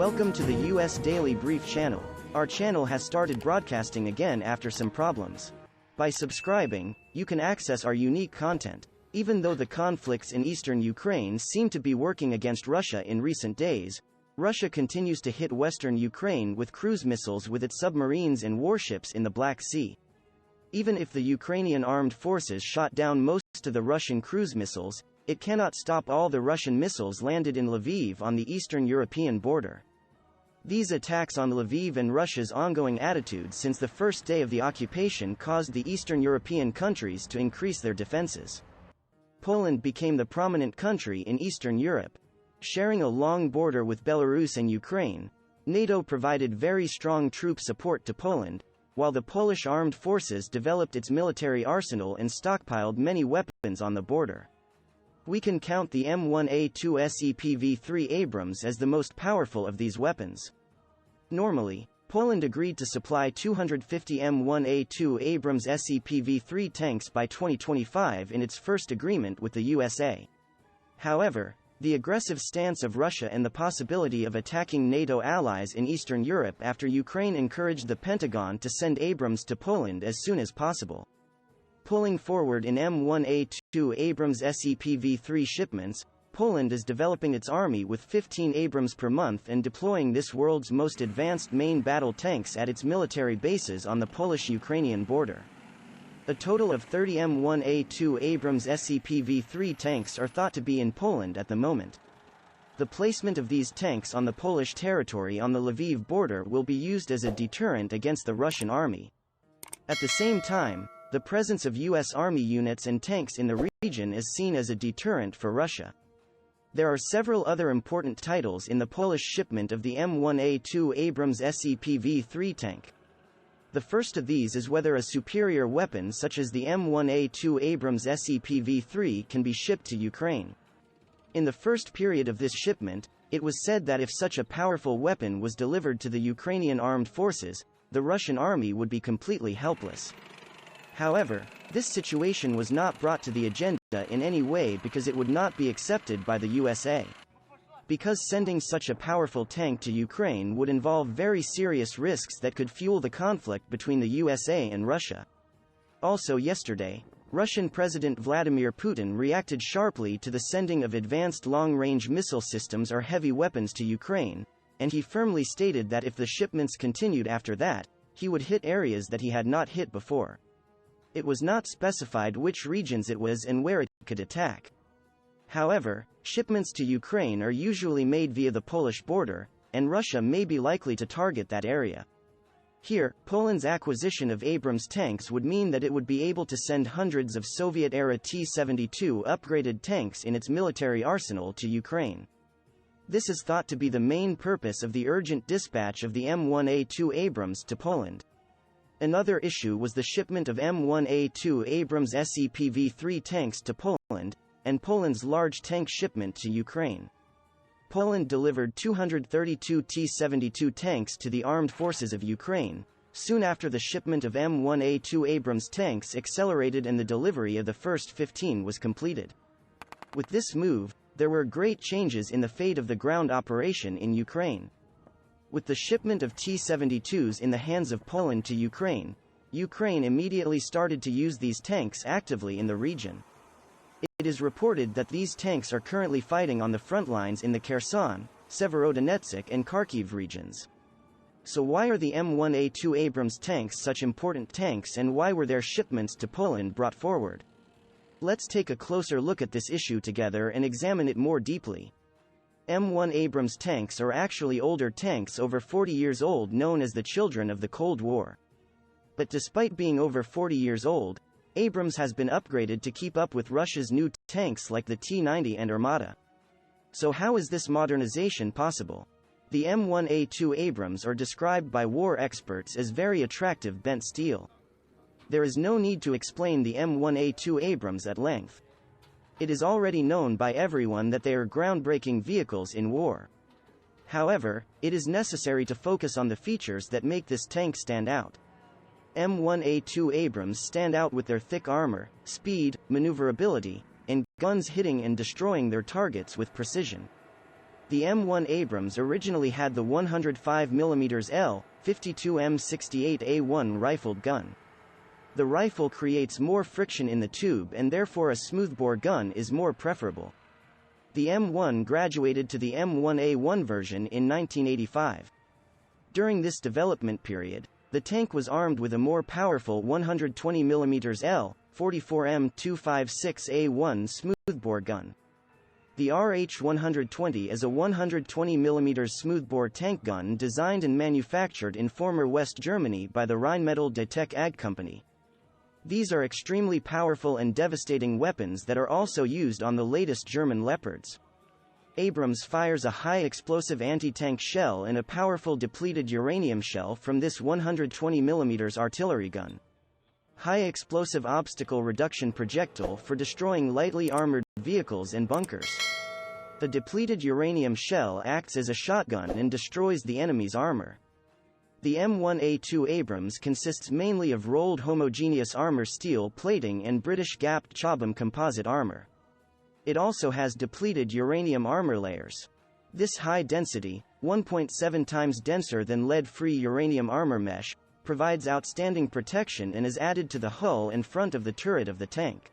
Welcome to the US Daily Brief channel. Our channel has started broadcasting again after some problems. By subscribing, you can access our unique content. Even though the conflicts in eastern Ukraine seem to be working against Russia in recent days, Russia continues to hit western Ukraine with cruise missiles with its submarines and warships in the Black Sea. Even if the Ukrainian armed forces shot down most of the Russian cruise missiles, it cannot stop all the Russian missiles landed in Lviv on the eastern European border. These attacks on Lviv and Russia's ongoing attitude since the first day of the occupation caused the Eastern European countries to increase their defenses. Poland became the prominent country in Eastern Europe. Sharing a long border with Belarus and Ukraine, NATO provided very strong troop support to Poland, while the Polish armed forces developed its military arsenal and stockpiled many weapons on the border. We can count the M1A2 mp3 Abrams as the most powerful of these weapons. Normally, Poland agreed to supply 250 M1A2 Abrams mp3 tanks by 2025 in its first agreement with the USA. However, the aggressive stance of Russia and the possibility of attacking NATO allies in Eastern Europe after Ukraine encouraged the Pentagon to send Abrams to Poland as soon as possible. Pulling forward in M1A2 Abrams mp3 shipments, Poland is developing its army with 15 Abrams per month and deploying this world's most advanced main battle tanks at its military bases on the Polish-Ukrainian border. A total of 30 M1A2 Abrams mp3 tanks are thought to be in Poland at the moment. The placement of these tanks on the Polish territory on the Lviv border will be used as a deterrent against the Russian army. At the same time, the presence of U.S. Army units and tanks in the region is seen as a deterrent for Russia. There are several other important titles in the Polish shipment of the M1A2 Abrams mp3 tank. The first of these is whether a superior weapon such as the M1A2 Abrams mp3 can be shipped to Ukraine. In the first period of this shipment, it was said that if such a powerful weapon was delivered to the Ukrainian armed forces, the Russian army would be completely helpless. However, this situation was not brought to the agenda in any way because it would not be accepted by the USA. Because sending such a powerful tank to Ukraine would involve very serious risks that could fuel the conflict between the USA and Russia. Also yesterday, Russian President Vladimir Putin reacted sharply to the sending of advanced long-range missile systems or heavy weapons to Ukraine, and he firmly stated that if the shipments continued after that, he would hit areas that he had not hit before. It was not specified which regions it was and where it could attack. However, shipments to Ukraine are usually made via the Polish border, and Russia may be likely to target that area. Here, Poland's acquisition of Abrams tanks would mean that it would be able to send hundreds of Soviet-era T-72 upgraded tanks in its military arsenal to Ukraine. This is thought to be the main purpose of the urgent dispatch of the M1A2 Abrams to Poland. Another issue was the shipment of M1A2 Abrams mp3 tanks to Poland, and Poland's large tank shipment to Ukraine. Poland delivered 232 T-72 tanks to the armed forces of Ukraine, soon after the shipment of M1A2 Abrams tanks accelerated and the delivery of the first 15 was completed. With this move, there were great changes in the fate of the ground operation in Ukraine. With the shipment of T-72s in the hands of Poland to Ukraine, Ukraine immediately started to use these tanks actively in the region. It is reported that these tanks are currently fighting on the front lines in the Kherson, Severodonetsk and Kharkiv regions. So why are the M1A2 Abrams tanks such important tanks and why were their shipments to Poland brought forward? Let's take a closer look at this issue together and examine it more deeply. M1 Abrams tanks are actually older tanks over 40 years old known as the children of the Cold War. But despite being over 40 years old, Abrams has been upgraded to keep up with Russia's new tanks like the T-90 and Armata. So how is this modernization possible? The M1A2 Abrams are described by war experts as very attractive bent steel. There is no need to explain the M1A2 Abrams at length. It is already known by everyone that they are groundbreaking vehicles in war. However, it is necessary to focus on the features that make this tank stand out. M1A2 Abrams stand out with their thick armor, speed, maneuverability, and guns hitting and destroying their targets with precision. The M1 Abrams originally had the 105mm L-52M68A1 rifled gun. The rifle creates more friction in the tube and therefore a smoothbore gun is more preferable. The M1 graduated to the M1A1 version in 1985. During this development period, the tank was armed with a more powerful 120mm L-44M256A1 smoothbore gun. The RH-120 is a 120mm smoothbore tank gun designed and manufactured in former West Germany by the Rheinmetall de Tech AG company. These are extremely powerful and devastating weapons that are also used on the latest German Leopards. Abrams fires a high-explosive anti-tank shell and a powerful depleted uranium shell from this 120mm artillery gun. High-explosive obstacle reduction projectile for destroying lightly armored vehicles and bunkers. The depleted uranium shell acts as a shotgun and destroys the enemy's armor. The M1A2 Abrams consists mainly of rolled homogeneous armor steel plating and British gapped Chobham composite armor. It also has depleted uranium armor layers. This high density, 1.7 times denser than lead-free uranium armor mesh, provides outstanding protection and is added to the hull and front of the turret of the tank.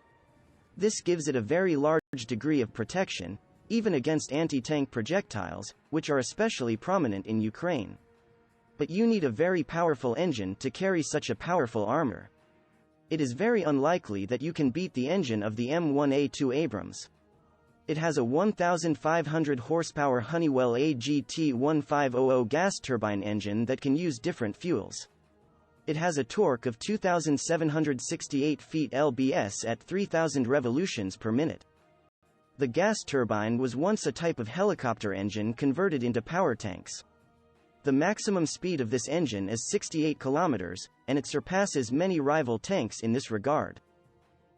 This gives it a very large degree of protection, even against anti-tank projectiles, which are especially prominent in Ukraine. But you need a very powerful engine to carry such a powerful armor. It is very unlikely that you can beat the engine of the M1A2 Abrams. It has a 1,500 horsepower Honeywell AGT1500 gas turbine engine that can use different fuels. It has a torque of 2,768 feet lbs at 3,000 revolutions per minute. The gas turbine was once a type of helicopter engine converted into power tanks. The maximum speed of this engine is 68 kilometers, and it surpasses many rival tanks in this regard.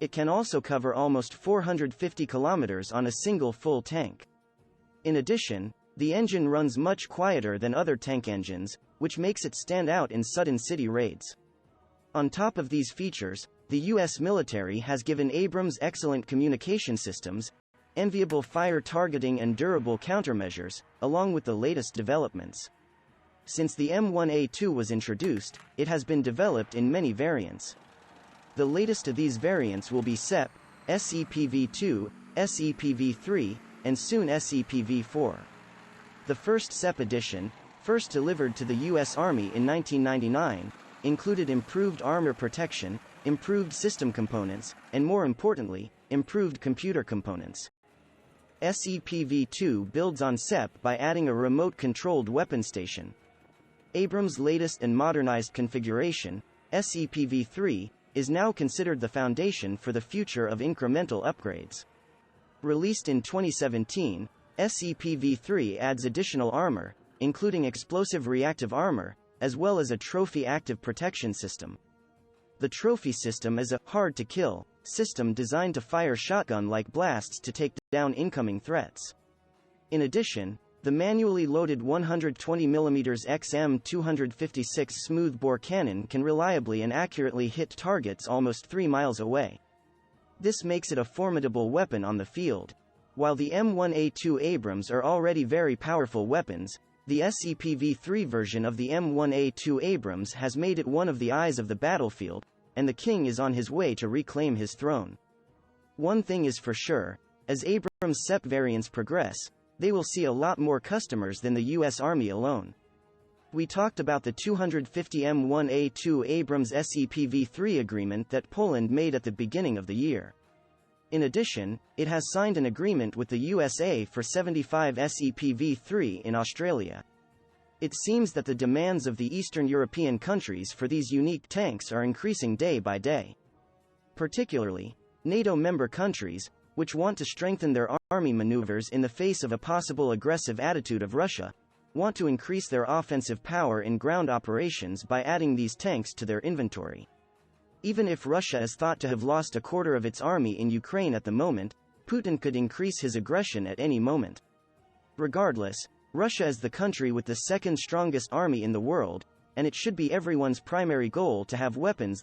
It can also cover almost 450 kilometers on a single full tank. In addition, the engine runs much quieter than other tank engines, which makes it stand out in sudden city raids. On top of these features, the U.S. military has given Abrams excellent communication systems, enviable fire targeting and durable countermeasures, along with the latest developments. Since the M1A2 was introduced, it has been developed in many variants. The latest of these variants will be SEP, SEPV2, SEPV3, and soon SEPV4. The first SEP edition, first delivered to the U.S. Army in 1999, included improved armor protection, improved system components, and more importantly, improved computer components. SEPV2 builds on SEP by adding a remote-controlled weapon station. Abrams' latest and modernized configuration, SEPV3, is now considered the foundation for the future of incremental upgrades. Released in 2017, SEPV3 adds additional armor, including explosive reactive armor, as well as a trophy active protection system. The trophy system is a hard-to-kill system designed to fire shotgun-like blasts to take down incoming threats. In addition, the manually loaded 120mm XM256 smoothbore cannon can reliably and accurately hit targets almost 3 miles away. This makes it a formidable weapon on the field. While the M1A2 Abrams are already very powerful weapons, the SEPV3 version of the M1A2 Abrams has made it one of the eyes of the battlefield, and the king is on his way to reclaim his throne. One thing is for sure, as Abrams SEP variants progress, they will see a lot more customers than the U.S. Army alone. We talked about the 250 M1A2 Abrams SEPV3 agreement that Poland made at the beginning of the year. In addition, it has signed an agreement with the USA for 75 SEPV3 in Australia. It seems that the demands of the Eastern European countries for these unique tanks are increasing day by day. Particularly, NATO member countries, which want to strengthen their army maneuvers in the face of a possible aggressive attitude of Russia, want to increase their offensive power in ground operations by adding these tanks to their inventory. Even if Russia is thought to have lost a quarter of its army in Ukraine at the moment, Putin could increase his aggression at any moment. Regardless, Russia is the country with the second strongest army in the world, and it should be everyone's primary goal to have weapons